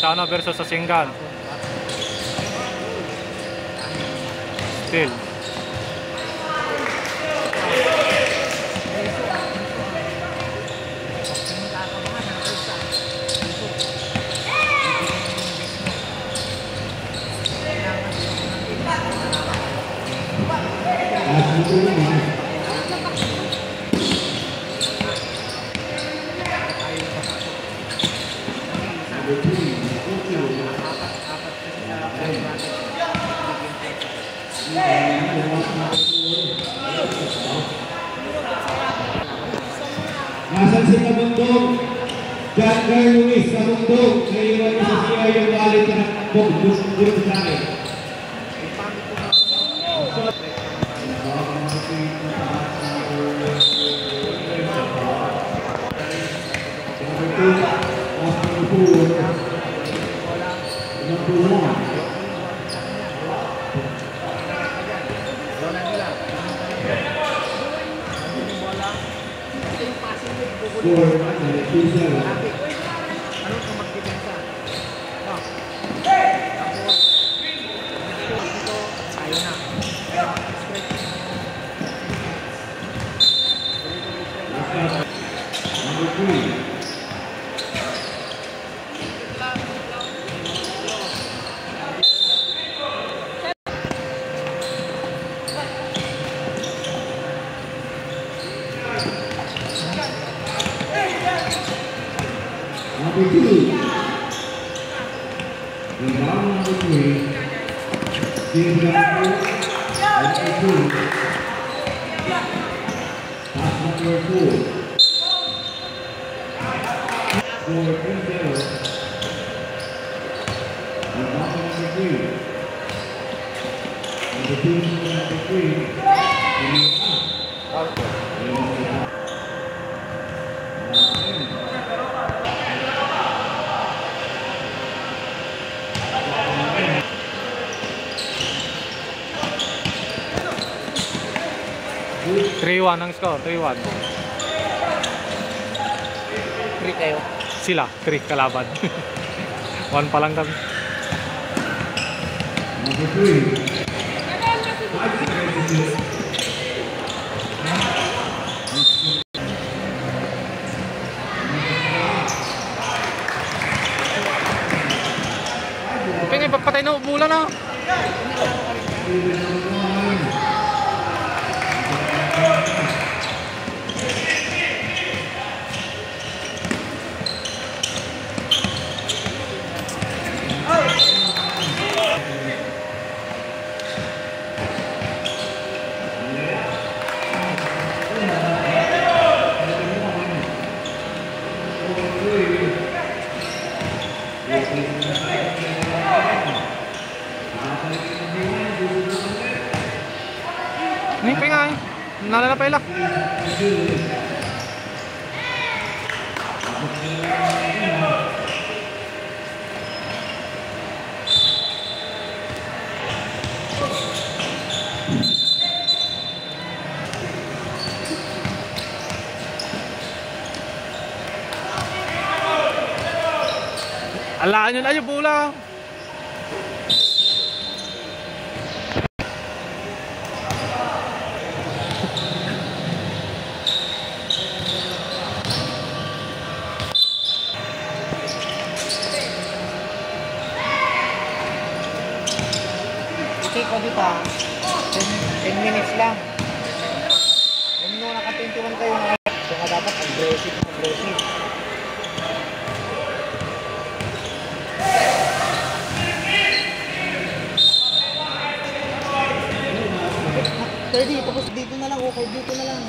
sa ano versus sa single. Still. Nasaan si Kabundong? John Carl Luis Kabundong. Naiwan ko siya yung wallet na nakapagpus sa akin. Ang score, 3-1. 3 kayo. Sila, 3 kalaban. 1 pa lang kami. Pengen papatay na bulan na. Ini pengai, nala na pala. Alaan nyo na yung bola. Okay ko dito 10 minutes lang. Kung nung naka-21 kayo, so dapat aggressive. Pwede, tapos dito na lang, okay, dito na lang.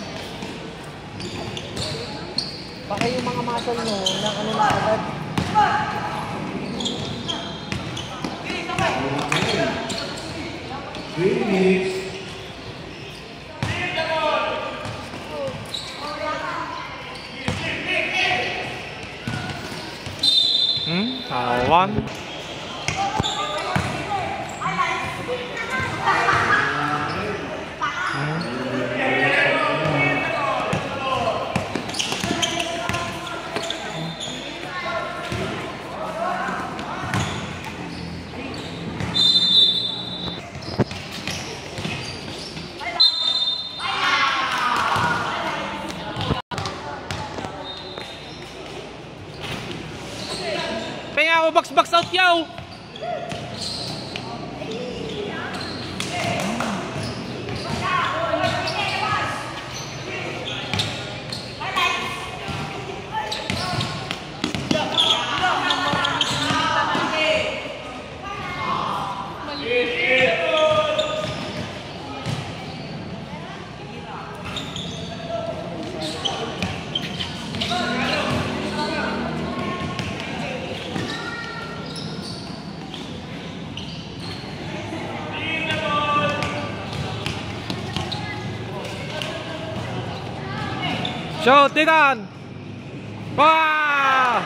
Baka yung mga muscle nyo, na ano na agad. One. yaw! Box out yaw! Show, tigan! Wah!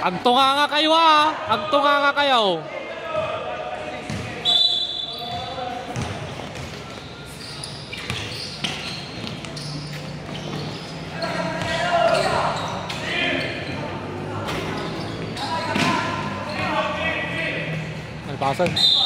Agtunga nga kayo ah! Agtunga nga kayo! Nagpasan.